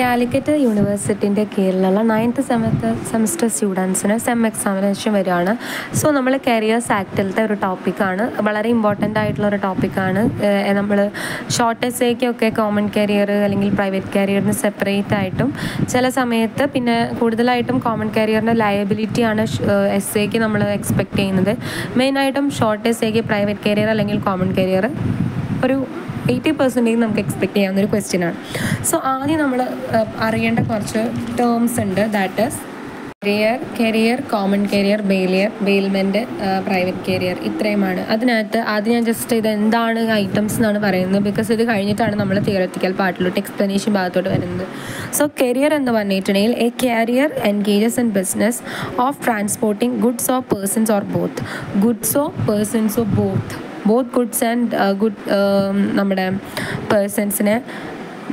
കാലിക്കറ്റ് യൂണിവേഴ്സിറ്റിൻ്റെ കീഴിലുള്ള 9th semester സ്റ്റുഡൻസിന് sem examination വരികയാണ്. സോ നമ്മൾ കരിയേഴ്സ് ആക്ടിലത്തെ ഒരു ടോപ്പിക്കാണ്, വളരെ ഇമ്പോർട്ടൻ്റ് ആയിട്ടുള്ള ഒരു ടോപ്പിക്കാണ്. നമ്മൾ ഷോർട്ട് എസ്സേക്കൊക്കെ കോമൺ കരിയർ അല്ലെങ്കിൽ പ്രൈവറ്റ് കരിയറിന് സെപ്പറേറ്റ് ആയിട്ടും ചില സമയത്ത് പിന്നെ കൂടുതലായിട്ടും കോമൺ കരിയറിൻ്റെ ലയബിലിറ്റിയാണ് എസ്സേക്ക് നമ്മൾ എക്സ്പെക്റ്റ് ചെയ്യുന്നത്. മെയിനായിട്ടും ഷോർട്ട് എസ്സേക്ക് പ്രൈവറ്റ് കരിയർ അല്ലെങ്കിൽ കോമൺ കരിയർ ഒരു 80% നമുക്ക് എക്സ്പെക്റ്റ് ചെയ്യാവുന്നൊരു ക്വസ്റ്റ്യനാണ്. സോ ആദ്യം നമ്മൾ അറിയേണ്ട കുറച്ച് ടേംസ് ഉണ്ട്. That is career, common career, bailment, private career, ഇത്രയുമാണ്. അതിനകത്ത് ആദ്യം ഞാൻ ജസ്റ്റ് ഇത് എന്താണ് ഐറ്റംസ് എന്നാണ് പറയുന്നത്, ബിക്കോസ് ഇത് കഴിഞ്ഞിട്ടാണ് നമ്മൾ തിയററ്റിക്കൽ പാർട്ടിലോട്ട് എക്സ്പ്ലനേഷൻ ഭാഗത്തോട്ട് വരുന്നത്. സോ കരിയർ എന്ന് പറഞ്ഞിട്ടുണ്ടെങ്കിൽ a carrier engages in business of transporting goods or persons or both. ഗുഡ്സോ പേഴ്സൺസോ ബോത്ത് ഗുഡ്സ് ആൻഡ് നമ്മുടെ പേഴ്സൺസിനെ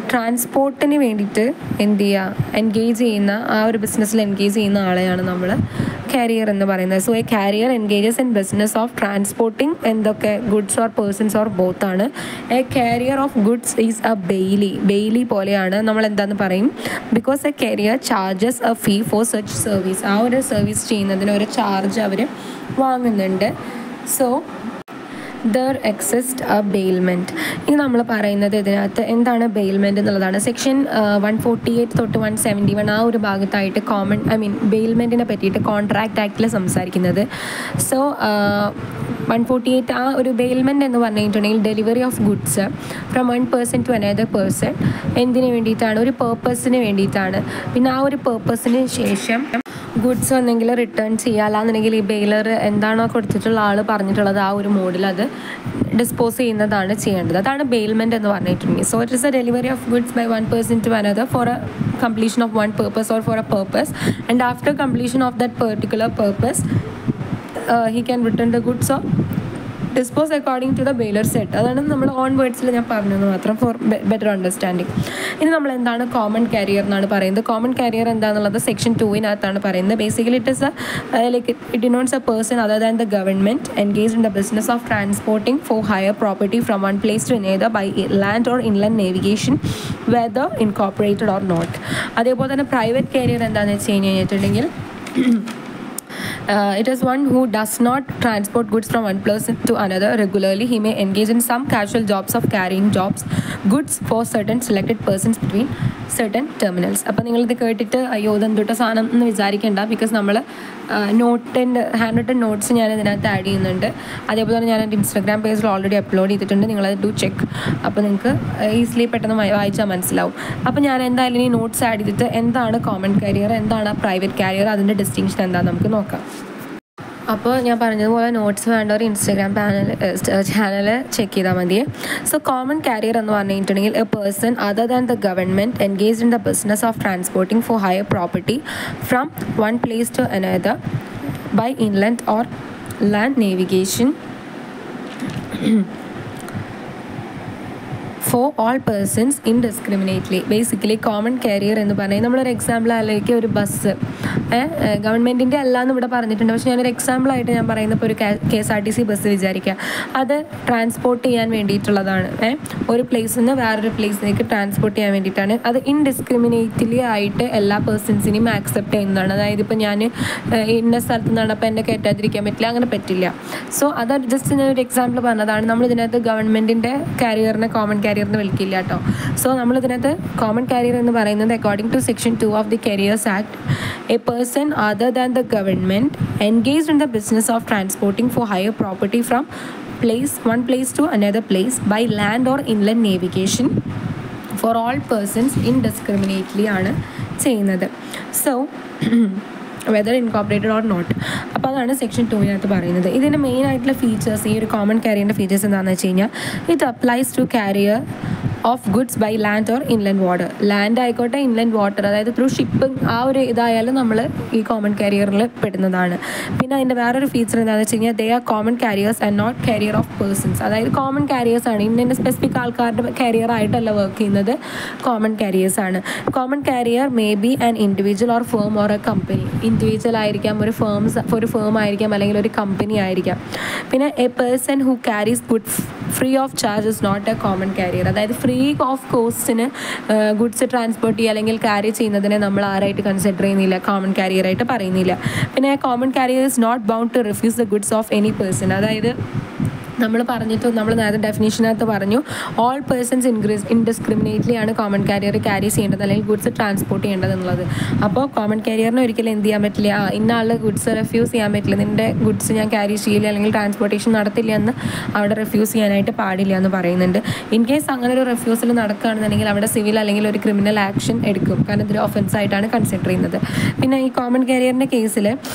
ട്രാൻസ്പോർട്ടിന് വേണ്ടിയിട്ട് എന്ത് ചെയ്യുക, എൻഗേജ് ചെയ്യുന്ന ആ ഒരു ബിസിനസ്സിൽ എൻഗേജ് ചെയ്യുന്ന ആളെയാണ് നമ്മൾ കാരിയർ എന്ന് പറയുന്നത്. So a carrier engages in business of transporting എന്തൊക്കെ goods or persons or both ആണ്. A carrier of goods is a bailee പോലെയാണ്. നമ്മൾ എന്താണെന്ന് പറയും, because a carrier charges a fee for such service. ആ ഒരു സർവീസ് ചെയ്യുന്നതിന് ഒരു ചാർജ് അവർ വാങ്ങുന്നുണ്ട്. So there exist a bailment. ഇനി നമ്മൾ പറയുന്നത് ഇതിനകത്ത് എന്താണ് ബെയിൽമെൻറ്റ് എന്നുള്ളതാണ്. സെക്ഷൻ 148 തൊട്ട് 171 ആ ഒരു ഭാഗത്തായിട്ട് ബെയിൽമെൻറ്റിനെ പറ്റിയിട്ട് കോൺട്രാക്റ്റ് ആക്ടിൽ സംസാരിക്കുന്നത്. സോ 148 ആ ഒരു ബെയിൽമെൻറ്റ് എന്ന് പറഞ്ഞിട്ടുണ്ടെങ്കിൽ delivery of goods from one person to another person. എന്തിനു വേണ്ടിയിട്ടാണ്? ഒരു പേർപ്പസിന് വേണ്ടിയിട്ടാണ്. പിന്നെ ആ ഒരു പേർപ്പസിന് ശേഷം ഗുഡ്സ് ഒന്നെങ്കിൽ റിട്ടേൺ ചെയ്യാമെന്നുണ്ടെങ്കിൽ ഈ ബെയിലർ എന്താണോ കൊടുത്തിട്ടുള്ള ആൾ പറഞ്ഞിട്ടുള്ളത് ആ ഒരു മോഡിൽ അത് ഡിസ്പോസ് ചെയ്യുന്നതാണ് ചെയ്യേണ്ടത്. അതാണ് ബെയിൽമെൻറ്റ് എന്ന് പറഞ്ഞിട്ടുണ്ടെങ്കിൽ. So it is a delivery of goods by one person to another for a completion of one purpose or for a purpose, and after completion of that particular purpose he can return the goods or dispose according to the bailor set. അതാണ് നമ്മൾ on വേർഡ്സിൽ ഞാൻ പറഞ്ഞത് മാത്രം four better understanding. ഇനി നമ്മൾ എന്താണ് common carrier എന്നാണ് പറയുന്നത്. കോമൺ കാരിയർ എന്താണെന്നുള്ളത് സെക്ഷൻ 2 പറയുന്നത്. Basically it is it denotes a person other than the government engaged in the business of transporting for hire property from one place to another by land or inland navigation, whether incorporated or not. അതേപോലെ തന്നെ private carrier എന്താണെന്ന് വെച്ച് കഴിഞ്ഞിട്ടുണ്ടെങ്കിൽ it is one who does not transport goods from one place to another regularly. He may engage in some casual jobs of carrying goods for certain selected persons between certain terminals. അപ്പോൾ നിങ്ങളിത് കേട്ടിട്ട് അയ്യോ ഇതെന്തൊട്ട സാധനം എന്ന് വിചാരിക്കേണ്ട, because നമ്മൾ hand written notes ഞാൻ ഇതിനകത്ത് ആഡ് ചെയ്യുന്നുണ്ട്. അതേപോലെ തന്നെ ഞാൻ എൻ്റെ ഇൻസ്റ്റാഗ്രാം പേജിൽ ഓൾറെഡി അപ്ലോഡ് ചെയ്തിട്ടുണ്ട്, നിങ്ങളത് ഡു ചെക്ക്. അപ്പോൾ നിങ്ങൾക്ക് ഈസിലി പെട്ടെന്ന് വായിച്ചാൽ മനസ്സിലാവും. അപ്പോൾ ഞാൻ എന്തായാലും ഈ നോട്ട്സ് ആഡ് ചെയ്തിട്ട് എന്താണ് കോമൺ കാരിയർ, എന്താണ് പ്രൈവറ്റ് കാരിയർ, അതിൻ്റെ ഡിസ്റ്റിങ്ഷൻ എന്താണെന്ന് നമുക്ക് നോക്കാം. അപ്പോൾ ഞാൻ പറഞ്ഞതുപോലെ നോട്ട്സ് വേണ്ടവർ ഇൻസ്റ്റാഗ്രാം ചാനൽ ചെക്ക് ചെയ്താൽ മതി. സോ കോമൺ കാരിയർ എന്ന് പറഞ്ഞിട്ടുണ്ടെങ്കിൽ a person other than the government engaged in the business of transporting for hire property from one place to another by inland or land navigation for all persons indiscriminately. Basically common carrier എന്ന് പറഞ്ഞാൽ നമ്മളൊരു example അല്ലെങ്കിൽ ഒരു bus ഗവൺമെൻറ്റിൻ്റെ അല്ല എന്ന് ഇവിടെ പറഞ്ഞിട്ടുണ്ട്, പക്ഷേ ഞാനൊരു എക്സാമ്പിളായിട്ട് ഞാൻ പറയുന്നത് ഇപ്പോൾ ഒരു KSRTC ബസ് വിചാരിക്കുക, അത് ട്രാൻസ്പോർട്ട് ചെയ്യാൻ വേണ്ടിയിട്ടുള്ളതാണ്. ഒരു പ്ലേസിൽ നിന്ന് വേറൊരു പ്ലേസിലേക്ക് ട്രാൻസ്പോർട്ട് ചെയ്യാൻ വേണ്ടിയിട്ടാണ്. അത് ഇൻഡിസ്ക്രിമിനേറ്റ്ലി ആയിട്ട് എല്ലാ പേഴ്സൺസിനെയും ആക്സെപ്റ്റ് ചെയ്യുന്നതാണ്. അതായത് ഇപ്പോൾ ഞാൻ ഇന്ന സ്ഥലത്ത് നിന്നാണ് അപ്പോൾ എന്നെ കയറ്റാതിരിക്കാൻ പറ്റില്ല, അങ്ങനെ പറ്റില്ല. സോ അത് ജസ്റ്റ് ഞാനൊരു എക്സാമ്പിൾ പറഞ്ഞതാണ്. നമ്മളിതിനകത്ത് ഗവൺമെൻറ്റിൻ്റെ കാരിയറിനെ കോമൺ കാരിയർ എന്ന് വിളിക്കില്ല കേട്ടോ. സോ നമ്മളിതിനകത്ത് കോമൺ കാരിയർ എന്ന് പറയുന്നത് according to section 2 of the carriers act, a person other than the government engaged in the business of transporting for hire property from one place to another place by land or inland navigation for all persons indiscriminately ആണ് ചെയ്യുന്നത്. So whether incorporated or not. അപ്പോൾ അതാണ് section 2 പറയുന്നത്. ഇതിൻ്റെ main ആയിട്ടുള്ള features, ഈ ഒരു common കാരിയറിൻ്റെ features എന്താണെന്ന് വെച്ച് കഴിഞ്ഞാൽ it applies to carrier of goods by land or inland water. Land ആയിക്കോട്ടെ ഇൻലൻഡ് വാട്ടർ, അതായത് ത്രൂ ഷിപ്പിംഗ്, ആ ഒരു ഇതായാലും നമ്മൾ ഈ കോമൺ കാരിയറിൽ പെടുന്നതാണ്. പിന്നെ അതിൻ്റെ വേറൊരു ഫീച്ചർ എന്താണെന്ന് വെച്ച് കഴിഞ്ഞാൽ they are common carriers and not carrier of persons. അതായത് കോമൺ കാരിയേഴ്സ് ആണ്, ഇന്ന സ്പെസിഫിക് ആൾക്കാരുടെ കാരിയർ ആയിട്ടല്ല വർക്ക് ചെയ്യുന്നത്, കോമൺ കാരിയേഴ്സ് ആണ്. Common carrier may be an individual or firm or a company. Individual ആയിരിക്കാം, ഒരു ഫേം ആയിരിക്കാം, അല്ലെങ്കിൽ ഒരു കമ്പനി ആയിരിക്കാം. പിന്നെ a person who carries goods free of charge is not a common carrier. അതായത് ഫ്രീ ഓഫ് കോസ്റ്റിന് ഗുഡ്സ് ട്രാൻസ്പോർട്ട് ചെയ്യുക അല്ലെങ്കിൽ ക്യാരി ചെയ്യുന്നതിനെ നമ്മൾ ആരായിട്ട് കൺസിഡർ ചെയ്യുന്നില്ല, കോമൺ കാരിയറായിട്ട് പറയുന്നില്ല. പിന്നെ common carrier is not bound to refuse the goods of any person. അതായത് നമ്മൾ നേരത്തെ ഡെഫിനേഷനകത്ത് പറഞ്ഞു, ഓൾ പേഴ്സൺസ് ഇൻഡിസ്ക്രിമിനേറ്റ്ലി ആണ് കോമൺ കാരിയർ ക്യാരി ചെയ്യേണ്ടത് അല്ലെങ്കിൽ ഗുഡ്സ് ട്രാൻസ്പോർട്ട് ചെയ്യേണ്ടത് എന്നുള്ളത്. അപ്പോൾ കോമൺ കാരിയറിന് ഒരിക്കലും എന്ത് ചെയ്യാൻ പറ്റില്ല, ഇന്ന ആളുടെ ഗുഡ്സ് റിഫ്യൂസ് ചെയ്യാൻ പറ്റില്ല, നിൻ്റെ ഗുഡ്സ് ഞാൻ ക്യാരി ചെയ്യില്ല അല്ലെങ്കിൽ ട്രാൻസ്പോർട്ടേഷൻ നടത്തില്ല എന്ന് അവിടെ റിഫ്യൂസ് ചെയ്യാനായിട്ട് പാടില്ല എന്ന് പറയുന്നുണ്ട്. ഇൻ കേസ് അങ്ങനെ ഒരു റിഫ്യൂസൽ നടക്കുകയാണെന്നുണ്ടെങ്കിൽ അവിടെ സിവിൽ അല്ലെങ്കിൽ ഒരു ക്രിമിനൽ ആക്ഷൻ എടുക്കും, കാരണം ഇതൊരു ഒഫൻസ് ആയിട്ടാണ് കൺസിഡർ ചെയ്യുന്നത്. പിന്നെ ഈ കോമൺ കാരിയറിൻ്റെ കേസിൽ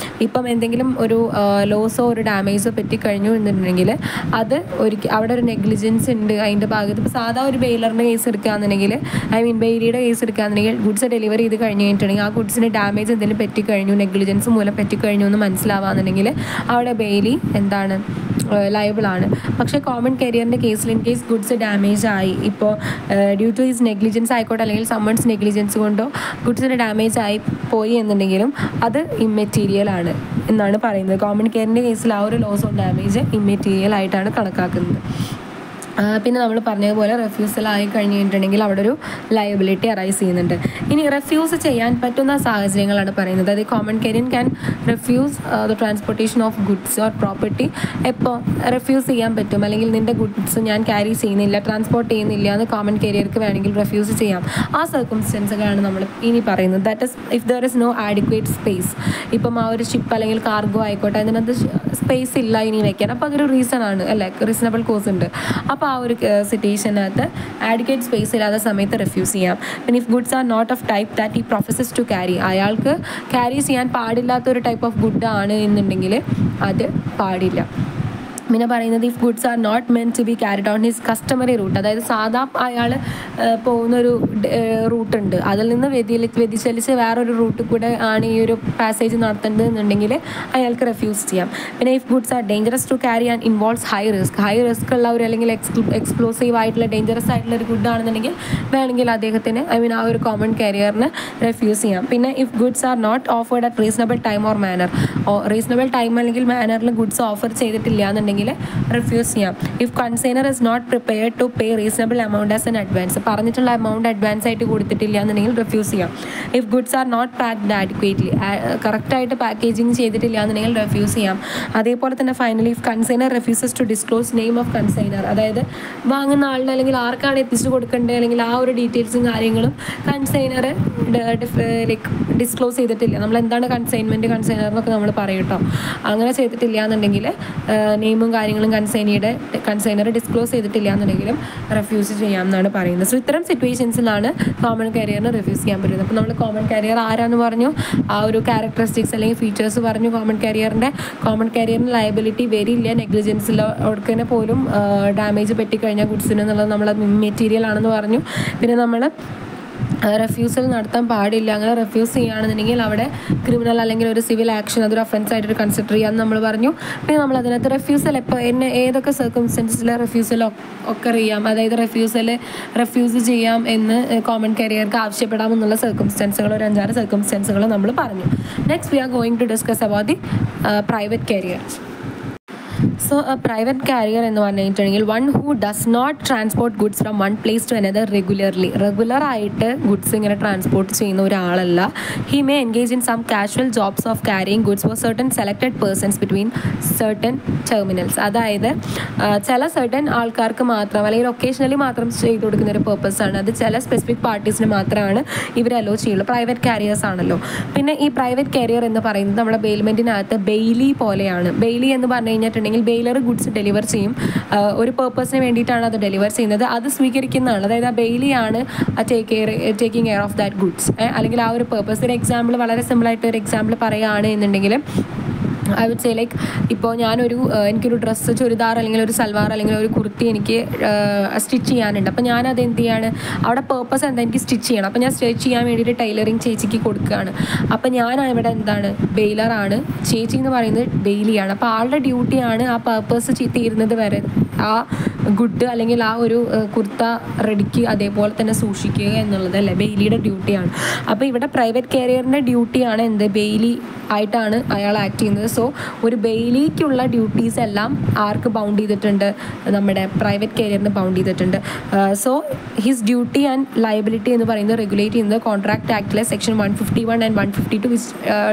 ഇപ്പം എന്തെങ്കിലും ഒരു ലോസോ ഒരു ഡാമേജോ പറ്റിക്കഴിഞ്ഞു എന്നുണ്ടെങ്കിൽ അത് അവിടെ ഒരു നെഗ്ലിജൻസ് ഉണ്ട് അതിൻ്റെ ഭാഗത്ത്. ഇപ്പോൾ സാധാ ഒരു ബെയിലറിൻ്റെ കേസ് എടുക്കുകയാണെന്നുണ്ടെങ്കിൽ, ബെയിലിയുടെ കേസ് എടുക്കുകയാണെന്നുണ്ടെങ്കിൽ ഗുഡ്സ് ഡെലിവറി ചെയ്ത് കഴിഞ്ഞിട്ടുണ്ടെങ്കിൽ ആ ഗുഡ്സിന് ഡാമേജ് എന്തെങ്കിലും പറ്റിക്കഴിഞ്ഞു, നെഗ്ലിജൻസ് മൂലം പറ്റിക്കഴിഞ്ഞു എന്ന് മനസ്സിലാവാന്നുണ്ടെങ്കിൽ അവിടെ ബെയിലി എന്താണ്, ലയബിളാണ്. പക്ഷേ കോമൺ കാരിയറിൻ്റെ കേസിൽ ഇൻ കേസ് ഗുഡ്സ് ഡാമേജ് ആയി, ഇപ്പോൾ ഡ്യൂ ടു ഹിസ് നെഗ്ലിജൻസ് ആയിക്കോട്ടെ അല്ലെങ്കിൽ സമ്മൺസ് നെഗ്ലിജൻസ് കൊണ്ടോ ഗുഡ്സിന് ഡാമേജ് ആയി പോയി എന്നുണ്ടെങ്കിലും അത് ഇമ്മെറ്റീരിയൽ ആണ് എന്നാണ് പറയുന്നത്. കോമൺ കെയറിൻ്റെ കേസിൽ ആ ഒരു ലോസ് ഓഫ് ഡാമേജ് ഇമ്മെറ്റീരിയൽ ആയിട്ടാണ് കണക്കാക്കുന്നത്. പിന്നെ നമ്മൾ പറഞ്ഞതുപോലെ റെഫ്യൂസൽ ആയി കഴിഞ്ഞിട്ടുണ്ടെങ്കിൽ അവിടെ ഒരു ലയബിലിറ്റി അറൈസ് ചെയ്യുന്നുണ്ട്. ഇനി റെഫ്യൂസ് ചെയ്യാൻ പറ്റുന്ന സാഹചര്യങ്ങളാണ് പറയുന്നത്. അത് common carrier can refuse the transportation of goods or property. എപ്പോൾ റെഫ്യൂസ് ചെയ്യാൻ പറ്റും, അല്ലെങ്കിൽ നിൻ്റെ ഗുഡ്സ് ഞാൻ ക്യാരി ചെയ്യുന്നില്ല, ട്രാൻസ്പോർട്ട് ചെയ്യുന്നില്ല എന്ന് കോമൺ കാരിയർക്ക് വേണമെങ്കിൽ റെഫ്യൂസ് ചെയ്യാം. ആ സർക്കംസ്റ്റൻസുകളാണ് നമ്മൾ ഇനി പറയുന്നത്. That is if there is no adequate space. ഇപ്പം ആ ഒരു ഷിപ്പ് അല്ലെങ്കിൽ കാർഗോ ആയിക്കോട്ടെ, അതിനകത്ത് സ്പേസ് ഇല്ല ഇനി വെക്കാൻ, അപ്പോൾ അതൊരു റീസൺ ആണ് അല്ലേ, റീസണബിൾ കോസ് ഉണ്ട്. അപ്പോൾ ആ ഒരു സിറ്റുവേഷനകത്ത് ആഡിക്വേറ്റ് സ്പേസ് ഇല്ലാത്ത സമയത്ത് റിഫ്യൂസ് ചെയ്യാം. പിന്നെ if goods are not of type that ഈ പ്രൊഫസസ് ടു ക്യാരി, അയാൾക്ക് ക്യാരി ചെയ്യാൻ പാടില്ലാത്തൊരു ടൈപ്പ് ഓഫ് ഗുഡ് ആണ് എന്നുണ്ടെങ്കിൽ അത് പാടില്ല. പിന്നെ പറയുന്നത് if goods are not meant to be carried on his customary route. അതായത് സാധാ അയാൾ പോകുന്നൊരു റൂട്ടുണ്ട്, അതിൽ നിന്ന് വ്യതിചലിച്ച് വേറൊരു റൂട്ടിൽ കൂടെ ആണ് ഈ ഒരു പാസേജ് നടത്തേണ്ടത് എന്നുണ്ടെങ്കിൽ അയാൾക്ക് റെഫ്യൂസ് ചെയ്യാം. പിന്നെ if goods are dangerous to carry and involves high risk ഉള്ള ഒരു അല്ലെങ്കിൽ എക്സ്പ്ലോസീവ് ആയിട്ടുള്ള ഡേഞ്ചറസ് ആയിട്ടുള്ള ഒരു ഗുഡ് ആണെന്നുണ്ടെങ്കിൽ വേണമെങ്കിൽ അദ്ദേഹത്തിന് ആ ഒരു കോമൺ കാരിയറിന് റെഫ്യൂസ് ചെയ്യാം. പിന്നെ if goods are not offered at reasonable time or manner, reasonable time അല്ലെങ്കിൽ മാനറിൽ ഗുഡ്സ് ഓഫർ ചെയ്തിട്ടില്ല എന്നുണ്ടെങ്കിൽ റിഫ്യൂസ് ചെയ്യാം. If consignor is not prepared to pay reasonable amount as an advance, പറഞ്ഞിട്ടുള്ള എമൗണ്ട് അഡ്വാൻസ് ആയിട്ട് കൊടുത്തിട്ടില്ല എന്നുണ്ടെങ്കിൽ റിഫ്യൂസ് ചെയ്യാം. If goods are not packed adequately, കറക്റ്റായിട്ട് പാക്കേജിങ് ചെയ്തിട്ടില്ല എന്നുണ്ടെങ്കിൽ റിഫ്യൂസ് ചെയ്യാം. അതേപോലെ തന്നെ finally if consignor refuses to disclose name of consignor, അതായത് വാങ്ങുന്ന ആളിന് അല്ലെങ്കിൽ ആർക്കാണ് എത്തിച്ചു കൊടുക്കേണ്ടത് അല്ലെങ്കിൽ ആ ഒരു ഡീറ്റെയിൽസും കാര്യങ്ങളും കൺസൈനർ ലൈക്ക് ഡിസ്ക്ലോസ് ചെയ്തിട്ടില്ല. നമ്മൾ എന്താണ് കൺസൈനർ എന്നൊക്കെ നമ്മൾ പറയും കേട്ടോ. അങ്ങനെ ചെയ്തിട്ടില്ല എന്നുണ്ടെങ്കിൽ നെയിമും കാര്യങ്ങളും കൺസൈനർ ഡിസ്ക്ലോസ് ചെയ്തിട്ടില്ല എന്നുണ്ടെങ്കിലും റെഫ്യൂസ് ചെയ്യാം എന്നാണ് പറയുന്നത്. സോ ഇത്തരം സിറ്റുവേഷൻസിലാണ് കോമൺ കാരിയറിന് റിഫ്യൂസ് ചെയ്യാൻ പറ്റുന്നത്. അപ്പോൾ നമ്മൾ കോമൺ കാരിയർ ആരാന്ന് പറഞ്ഞു, ആ ഒരു ക്യാരക്ടറിസ്റ്റിക്സ് അല്ലെങ്കിൽ ഫീച്ചേഴ്സ് പറഞ്ഞു. കോമൺ കാരിയറിന് ലയബിലിറ്റി വരില്ല, നെഗ്ലിജൻസിൽ പോലും ഡാമേജ് പറ്റിക്കഴിഞ്ഞാൽ ഗുഡ്സിന് എന്നുള്ളത് നമ്മൾ മെറ്റീരിയൽ ആണെന്ന് പറഞ്ഞു. പിന്നെ നമ്മൾ റെഫ്യൂസൽ നടത്താൻ പാടില്ല. അങ്ങനെ റെഫ്യൂസ് ചെയ്യുകയാണെന്നുണ്ടെങ്കിൽ അവിടെ ക്രിമിനൽ അല്ലെങ്കിൽ ഒരു സിവിൽ ആക്ഷൻ അതൊരു ഒഫൻസ് ആയിട്ട് കൺസിഡർ ചെയ്യാമെന്ന് നമ്മൾ പറഞ്ഞു. പിന്നെ നമ്മൾ അതിനകത്ത് റെഫ്യൂസൽ ഏതൊക്കെ സർക്കംസ്റ്റൻസിൽ റെഫ്യൂസൽ ഒക്കെ ചെയ്യാം, അതായത് റെഫ്യൂസ് ചെയ്യാം എന്ന് കോമൺ കാരിയർക്ക് ആവശ്യപ്പെടാമെന്നുള്ള സർക്കംസ്റ്റൻസുകൾ ഒരു 5-6 സർക്കംസ്റ്റൻസുകൾ നമ്മൾ പറഞ്ഞു. Next we are going to discuss about the private carrier. So private carrier എന്ന് പറഞ്ഞിട്ടുണ്ടെങ്കിൽ one who does not transport goods from one place to another റെഗുലറായിട്ട് ഗുഡ്സ് ഇങ്ങനെ ട്രാൻസ്പോർട്ട് ചെയ്യുന്ന ഒരാളല്ല. He may engage in some casual jobs of carrying goods for certain selected persons between certain terminals. അതായത് ചില certain ആൾക്കാർക്ക് മാത്രം അല്ലെങ്കിൽ occasionally മാത്രം ചെയ്തു കൊടുക്കുന്ന ഒരു പേർപ്പസാണ് അത്. ചില സ്പെസിഫിക് പാർട്ടീസിന് മാത്രമാണ് ഇവർ അലോ ചെയ്യുള്ളൂ. പ്രൈവറ്റ് കാരിയേഴ്സ് ആണല്ലോ. പിന്നെ ഈ പ്രൈവറ്റ് കാരിയർ എന്ന് പറയുന്നത് നമ്മുടെ ബെയിൽമെൻറ്റിനകത്ത് ബെയിലി പോലെയാണ്. ബെയിലി എന്ന് പറഞ്ഞു കഴിഞ്ഞിട്ടുണ്ടെങ്കിൽ ബെയിലർ ഗുഡ്സ് ഡെലിവർ ചെയ്യും, ഒരു പേർപ്പസിന് വേണ്ടിയിട്ടാണ് അത് ഡെലിവർ ചെയ്യുന്നത്, അത് സ്വീകരിക്കുന്നതാണ്. അതായത് ആ ബെയിലിയാണ് taking care of that goods, അല്ലെങ്കിൽ ആ ഒരു പേർപ്പസ്. ഒരു എക്സാമ്പിൾ, വളരെ സിമ്പിളായിട്ട് ഒരു എക്സാമ്പിൾ പറയുകയാണ് എന്നുണ്ടെങ്കിൽ ഐ വുഡ് സേ ലൈക്ക് ഇപ്പോൾ എനിക്കൊരു ഡ്രസ്സ്, ചുരിദാർ അല്ലെങ്കിൽ ഒരു സൽവാർ അല്ലെങ്കിൽ ഒരു കുർത്തി എനിക്ക് സ്റ്റിച്ച് ചെയ്യാനുണ്ട്. അപ്പോൾ ഞാനത് എന്ത് ചെയ്യാണ്, അവിടെ പേർപ്പസ് എന്താ, എനിക്ക് സ്റ്റിച്ച് ചെയ്യണം. അപ്പോൾ ഞാൻ സ്റ്റിച്ച് ചെയ്യാൻ വേണ്ടിയിട്ട് ടൈലറിങ് ചേച്ചിക്ക് കൊടുക്കുകയാണ്. അപ്പോൾ ഞാൻ ഇവിടെ എന്താണ്, ബെയിലറാണ്, ചേച്ചി എന്ന് പറയുന്നത് ബെയിലിയാണ്. അപ്പോൾ ആളുടെ ഡ്യൂട്ടിയാണ് ആ പേർപ്പസ് തീരുന്നത് വരെ, ആ ഗുഡ് അല്ലെങ്കിൽ ആ ഒരു കുർത്ത റെഡിക്ക് അതേപോലെ തന്നെ സൂക്ഷിക്കുക എന്നുള്ളത് അല്ലേ ബെയിലിയുടെ ഡ്യൂട്ടിയാണ്. അപ്പോൾ ഇവിടെ പ്രൈവറ്റ് കാരിയറിൻ്റെ ഡ്യൂട്ടിയാണ് എന്ത് ബെയിലി ആയിട്ടാണ് അയാൾ ആക്ട് ചെയ്യുന്നത്. സോ ഒരു ബെയിലിക്കുള്ള ഡ്യൂട്ടീസ് എല്ലാം ആർക്ക് ബൗണ്ട് ചെയ്തിട്ടുണ്ട്, നമ്മുടെ പ്രൈവറ്റ് കാരിയറിന് ബൗണ്ട് ചെയ്തിട്ടുണ്ട്. So his duty and liability എന്ന് പറയുന്നത് റെഗുലേറ്റ് ചെയ്യുന്നത് കോൺട്രാക്ട് ആക്ടിലെ section 151 and 152 which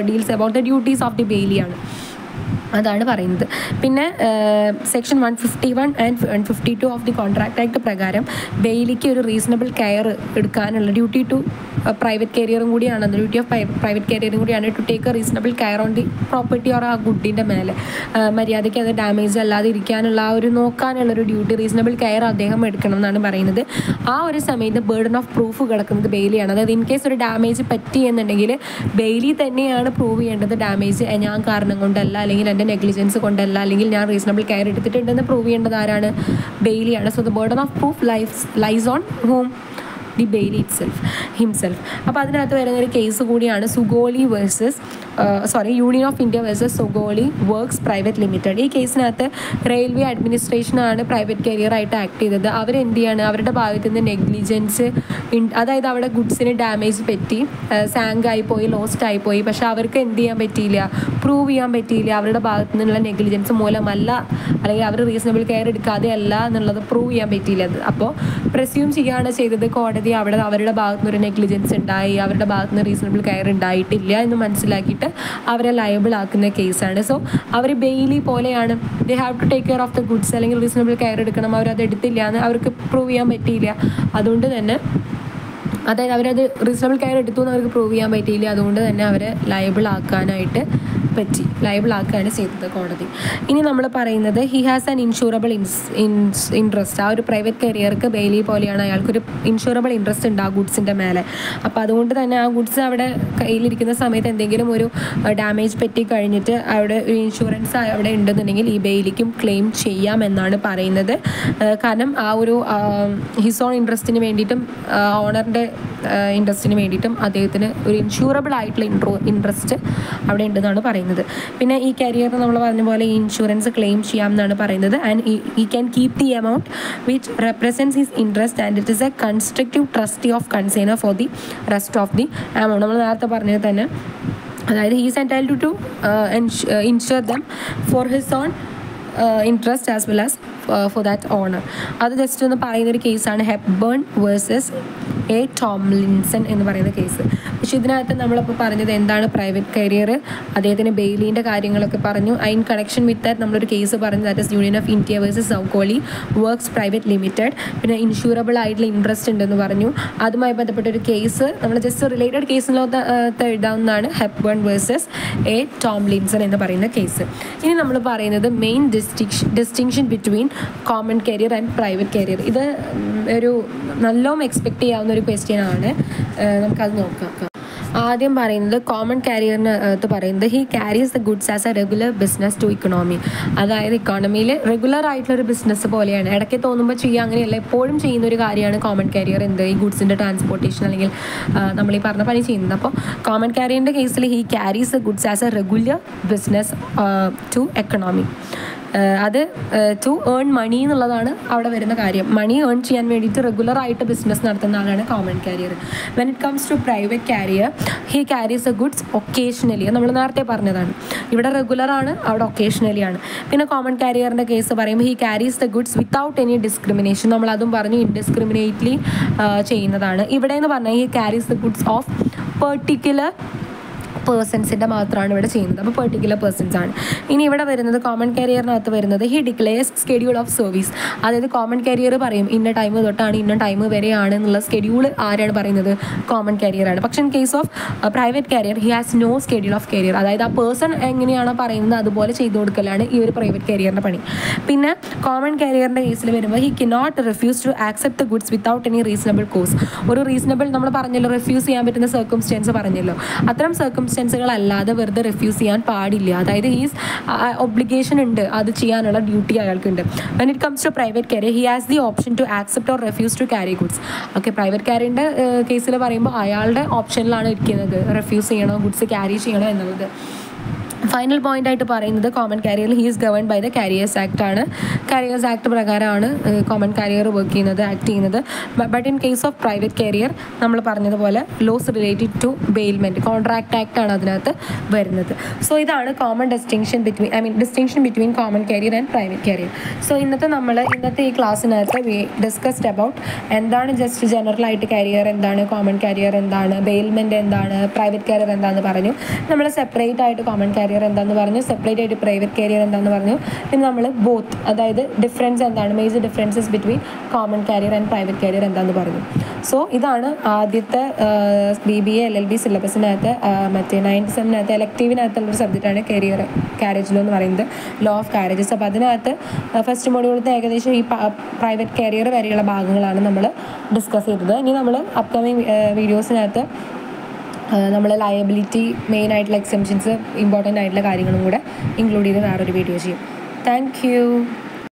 deals about the duties of the ബെയിലിയാണ്, അതാണ് പറയുന്നത്. പിന്നെ section 151 and 152 of the contract act പ്രകാരം ബെയിലിക്ക് ഒരു റീസണബിൾ കെയർ എടുക്കാനുള്ള ഡ്യൂട്ടി ടു പ്രൈവറ്റ് കാരിയറും കൂടിയാണ്, ഡ്യൂട്ടി ഓഫ് പ്രൈവറ്റ് കാരിയറും കൂടിയാണ് to take a reasonable care on the property or ആ ഗുഡിൻ്റെ മേലെ. മര്യാദയ്ക്ക് അത് ഡാമേജ് അല്ലാതെ ഇരിക്കാനുള്ള ആ ഒരു നോക്കാനുള്ളൊരു ഡ്യൂട്ടി റീസണബിൾ കെയർ അദ്ദേഹം എടുക്കണം എന്നാണ് പറയുന്നത്. ആ ഒരു സമയത്ത് ബേർഡൻ ഓഫ് പ്രൂഫ് കിടക്കുന്നത് ബെയിലിയാണ്. അതായത് ഇൻ കേസ് ഒരു ഡാമേജ് പറ്റി എന്നുണ്ടെങ്കിൽ ബെയിലി തന്നെയാണ് പ്രൂവ് ചെയ്യേണ്ടത് ഡാമേജ് ഞാൻ കാരണം കൊണ്ടല്ല, അല്ലെങ്കിൽ എൻ്റെ നെഗ്ലിജൻസ് കൊണ്ടല്ല, അല്ലെങ്കിൽ ഞാൻ റീസണബിൾ കെയർ എടുത്തിട്ടുണ്ടെന്ന് പ്രൂവ് ചെയ്യേണ്ടത് ആരാണ്, ബെയിലിയാണ്. So the burden of proof lies on whom, the bailee himself. അപ്പോൾ അതിനകത്ത് വരുന്നൊരു കേസ് കൂടിയാണ് Sugauli union of India versus Sugauli works private limited. ഈ കേസിനകത്ത് റെയിൽവേ അഡ്മിനിസ്ട്രേഷനാണ് പ്രൈവറ്റ് കരിയറായിട്ട് ആക്ട് ചെയ്തത്. അവരെന്ത് ചെയ്യാണ്, അവരുടെ ഭാഗത്തു നിന്ന് നെഗ്ലിജൻസ്, അതായത് അവിടെ ഗുഡ്സിന് ഡാമേജ് പറ്റി, സാങ്ക് ആയിപ്പോയി, ലോസ്റ്റ് ആയിപ്പോയി, പക്ഷെ അവർക്ക് എന്ത് ചെയ്യാൻ പറ്റിയില്ല, പ്രൂവ് ചെയ്യാൻ പറ്റിയില്ല അവരുടെ ഭാഗത്തു നിന്നുള്ള നെഗ്ലിജൻസ് മൂലമല്ല, അല്ലെങ്കിൽ അവർ റീസണബിൾ കെയർ എടുക്കാതെ അല്ല എന്നുള്ളത് പ്രൂവ് ചെയ്യാൻ പറ്റിയില്ല. അപ്പോൾ പ്രെസ്യൂം ചെയ്യുകയാണ് ചെയ്തത് കോടതി അവിടെ അവരുടെ ഭാഗത്തു നിന്ന് ഒരു നെഗ്ലിജൻസ് ഉണ്ടായി, അവരുടെ ഭാഗത്തു നിന്ന് റീസണബിൾ കെയർ ഉണ്ടായിട്ടില്ല എന്ന് മനസ്സിലാക്കിയിട്ട് അവരെ ലയബിൾ ആക്കുന്ന കേസാണ്. സോ അവർ ബെയിലി പോലെയാണ്, they have to take care of the goods, അല്ലെങ്കിൽ റീസണബിൾ കെയർ എടുക്കണം, അവരത് എടുത്തില്ല എന്ന് അവർക്ക് പ്രൂവ് ചെയ്യാൻ പറ്റിയില്ല. അതുകൊണ്ട് തന്നെ അതായത് അവരത് റീസണബിൾ കെയർ എടുത്തു എന്ന് അവർക്ക് പ്രൂവ് ചെയ്യാൻ പറ്റിയില്ല, അതുകൊണ്ട് തന്നെ അവരെ ലയബിൾ ആക്കാനായിട്ട് ലയബിൾ ആക്കുകയാണ് ചെയ്തത് കോടതി. ഇനി നമ്മൾ പറയുന്നത് he has an insurable interest. ആ ഒരു പ്രൈവറ്റ് കരിയർക്ക് ബെയിലി പോലെയാണ്, അയാൾക്കൊരു ഇൻഷൂറബിൾ ഇൻട്രസ്റ്റ് ഉണ്ട് ആ ഗുഡ്സിൻ്റെ മേലെ. അപ്പോൾ അതുകൊണ്ട് തന്നെ ആ ഗുഡ്സ് അവിടെ കയ്യിലിരിക്കുന്ന സമയത്ത് എന്തെങ്കിലും ഒരു ഡാമേജ് പറ്റി കഴിഞ്ഞിട്ട് അവിടെ ഒരു ഇൻഷുറൻസ് അവിടെ ഉണ്ടെന്നുണ്ടെങ്കിൽ ഈ ബെയിലിക്കും ക്ലെയിം ചെയ്യാമെന്നാണ് പറയുന്നത്. കാരണം ആ ഒരു ഹിസ് ഓൺ ഇൻട്രസ്റ്റിന് വേണ്ടിയിട്ടും ഓണറിൻ്റെ ഇൻട്രസ്റ്റിന് വേണ്ടിയിട്ടും അദ്ദേഹത്തിന് ഒരു ഇൻഷൂറബിൾ ആയിട്ടുള്ള ഇൻട്രസ്റ്റ് അവിടെ ഉണ്ടെന്നാണ് പറയുന്നത്. പിന്നെ ഈ കരിയറിന് നമ്മൾ പറഞ്ഞ പോലെ ഈ ഇൻഷുറൻസ് ക്ലെയിം ചെയ്യാം എന്നാണ് പറയുന്നത്. And he can keep the amount which represents his interest and it is a constructive trustee of consignor for the rest of the amount. നമ്മൾ നേരത്തെ പറഞ്ഞത് തന്നെ, അതായത് he's entitled to insure them for his own interest as well as for that owner. അത് just ഒന്ന് പറയുന്നൊരു കേസാണ് Hepburn versus A Tomlinson എന്ന് പറയുന്ന കേസ്. പക്ഷെ ഇതിനകത്ത് നമ്മളിപ്പോൾ പറഞ്ഞത് എന്താണ് പ്രൈവറ്റ് കരിയർ, അദ്ദേഹത്തിന് ബെയിലിൻ്റെ കാര്യങ്ങളൊക്കെ പറഞ്ഞു. ഇൻ കണക്ഷൻ വിത്ത് ദാറ്റ് നമ്മളൊരു കേസ് പറഞ്ഞു, that is union of India versus Sugauli works private limited. പിന്നെ ഇൻഷൂറബിൾ ആയിട്ടുള്ള ഇൻട്രസ്റ്റ് ഉണ്ടെന്ന് പറഞ്ഞു. അതുമായി ബന്ധപ്പെട്ടൊരു കേസ് നമ്മൾ ജസ്റ്റ് റിലേറ്റഡ് കേസിനകത്ത് എഴുതാവുന്നതാണ് ഹെപ്ബേൺ വേഴ്സസ് എ ടോംലിൻസൺ എന്ന് പറയുന്ന കേസ്. ഇനി നമ്മൾ പറയുന്നത് main distinction between common career and private career. ഇത് ഒരു നല്ലോണം എക്സ്പെക്റ്റ് ചെയ്യാവുന്ന ഒരു ക്വസ്റ്റ്യൻ ആണ്, നമുക്കത് നോക്കാം. ആദ്യം പറയുന്നത് കോമൺ കാരിയറിനകത്ത് പറയുന്നത് he carries the goods as a regular business to economy. അതായത് ഇക്കോണമിയിൽ റെഗുലർ ആയിട്ടുള്ളൊരു ബിസിനസ് പോലെയാണ്, ഇടയ്ക്ക് തോന്നുമ്പോൾ ചെയ്യുക, അങ്ങനെയല്ല എപ്പോഴും ചെയ്യുന്ന ഒരു കാര്യമാണ് കോമൺ കാരിയർ. എന്ത് ഈ ഗുഡ്സിൻ്റെ ട്രാൻസ്പോർട്ടേഷൻ അല്ലെങ്കിൽ നമ്മൾ ഈ പറഞ്ഞ പണി ചെയ്യുന്നത്. അപ്പോൾ കോമൺ കാരിയറിൻ്റെ കേസിൽ he carries the goods as a regular business to economy. അത് ടു ഏൺ മണി എന്നുള്ളതാണ് അവിടെ വരുന്ന കാര്യം. മണി ഏൺ ചെയ്യാൻ വേണ്ടിയിട്ട് റെഗുലറായിട്ട് ബിസിനസ് നടത്തുന്ന ആളാണ് common carrier. When it comes to private carrier he carries a goods occasionally. നമ്മൾ നേരത്തെ പറഞ്ഞതാണ്, ഇവിടെ റെഗുലറാണ്, അവിടെ ഒക്കേഷണലി ആണ്. പിന്നെ കോമൺ കാരിയറിൻ്റെ കേസ് പറയുമ്പോൾ he carries the goods without any discrimination. നമ്മളതും പറഞ്ഞു, ഇൻഡിസ്ക്രിമിനേറ്റ്ലി ചെയ്യുന്നതാണ്. ഇവിടെ എന്ന് പറഞ്ഞാൽ he carries the goods of particular പേഴ്സൺസിൻ്റെ മാത്രമാണ് ഇവിടെ ചെയ്യുന്നത്. അപ്പോൾ പെർട്ടിക്കുലർ പേഴ്സൺസ് ആണ്. ഇനി ഇവിടെ വരുന്നത് കോമൺ കാരിയറിനകത്ത് വരുന്നത് he declares schedule of service. അതായത് കോമൺ കാരിയർ പറയും ഇന്ന ടൈം തൊട്ടാണ് ഇന്ന ടൈം വരെയാണ് എന്നുള്ള സ്കെഡ്യൂൾ ആരാണ് പറയുന്നത്, കോമൺ കാരിയറാണ്. പക്ഷേ in case of private carrier he has no schedule of carrier. അതായത് ആ പേഴ്സൺ എങ്ങനെയാണോ പറയുന്നത് അതുപോലെ ചെയ്തു കൊടുക്കലാണ് ഈ ഒരു പ്രൈവറ്റ് കാരിയറിൻ്റെ പണി. പിന്നെ കോമൺ കാരിയറിൻ്റെ കേസിൽ വരുമ്പോൾ he cannot refuse to accept the goods without any reasonable cause. ഒരു റീസണബിൾ നമ്മൾ പറഞ്ഞല്ലോ, റിഫ്യൂസ് ചെയ്യാൻ പറ്റുന്ന സർക്കംസ്റ്റൻസ് പറഞ്ഞല്ലോ, അത്തരം സർക്കംസ്റ്റൻസുകളല്ലാതെ വെറുതെ റിഫ്യൂസ് ചെയ്യാൻ പാടില്ല. അതായത് ഹീസ് ഒബ്ലിഗേഷൻ ഉണ്ട്, അത് ചെയ്യാനുള്ള ഡ്യൂട്ടി അയാൾക്കുണ്ട്. When it comes to private carrier he has the option to accept or refuse to carry goods. Okay, private കാരിയറിൻ്റെ കേസിൽ പറയുമ്പോൾ അയാളുടെ ഓപ്ഷനിലാണ് ഇരിക്കുന്നത്, റിഫ്യൂസ് ചെയ്യണോ ഗുഡ്സ് ക്യാരി ചെയ്യണോ എന്നുള്ളത്. ഫൈനൽ പോയിന്റ് ആയിട്ട് പറയുന്നത് കോമൺ കാരിയറിൽ he is govern by the carriers act ആണ്. കാരിയേഴ്സ് ആക്ട് പ്രകാരമാണ് കോമൺ കാരിയർ വർക്ക് ചെയ്യുന്നത്, ആക്ട് ചെയ്യുന്നത്. But in case of private carrier നമ്മൾ പറഞ്ഞതുപോലെ laws related to bailment, contract act ആണ് അതിനകത്ത് വരുന്നത്. സോ ഇതാണ് common distinction between common carrier and private carrier. So ഇന്നത്തെ ഈ ക്ലാസ്സിനകത്ത് വി ഡിസ്കസ്ഡ് അബൌട്ട് എന്താണ് ജസ്റ്റ് ജനറലായിട്ട് കാരിയർ എന്താണ്, കോമൺ കാരിയർ എന്താണ്, ബെയിൽമെൻറ്റ് എന്താണ്, പ്രൈവറ്റ് കാരിയർ എന്താണെന്ന് പറഞ്ഞു. നമ്മൾ സെപ്പറേറ്റ് ആയിട്ട് കോമൺ കാരിയർ എന്താണെന്ന് പറഞ്ഞു, സെപ്പറേറ്റ് ആയിട്ട് പ്രൈവറ്റ് കാരിയർ എന്താണെന്ന് പറഞ്ഞു. പിന്നെ നമ്മൾ ബോത്ത്, അതായത് ഡിഫറൻസ് എന്താണ്, major differences between common carrier and private carrier എന്താണെന്ന് പറഞ്ഞു. സോ ഇതാണ് ആദ്യത്തെ BBA LLB സിലബസിനകത്ത് മറ്റേ 9th സെമ്മിനകത്ത് എലക്റ്റീവിനകത്തുള്ളൊരു സബ്ജക്റ്റാണ് കാരേജ് ലോ എന്ന് പറയുന്നത്, ലോ ഓഫ് കാരേജസ്. അപ്പോൾ അതിനകത്ത് ഫസ്റ്റ് മോഡ്യൂളിലത്തെ ഏകദേശം ഈ പ്രൈവറ്റ് കാരിയർ വരെയുള്ള ഭാഗങ്ങളാണ് നമ്മൾ ഡിസ്കസ് ചെയ്തത്. ഇനി നമ്മൾ അപ്കമിങ് വീഡിയോസിനകത്ത് നമ്മൾ ലയബിലിറ്റി, മെയിൻ ആയിട്ടുള്ള എക്സെംഷൻസ്, ഇമ്പോർട്ടൻ്റ് ആയിട്ടുള്ള കാര്യങ്ങളും കൂടെ ഇൻക്ലൂഡ് ചെയ്ത് വേറൊരു വീഡിയോ ചെയ്യും. Thank you.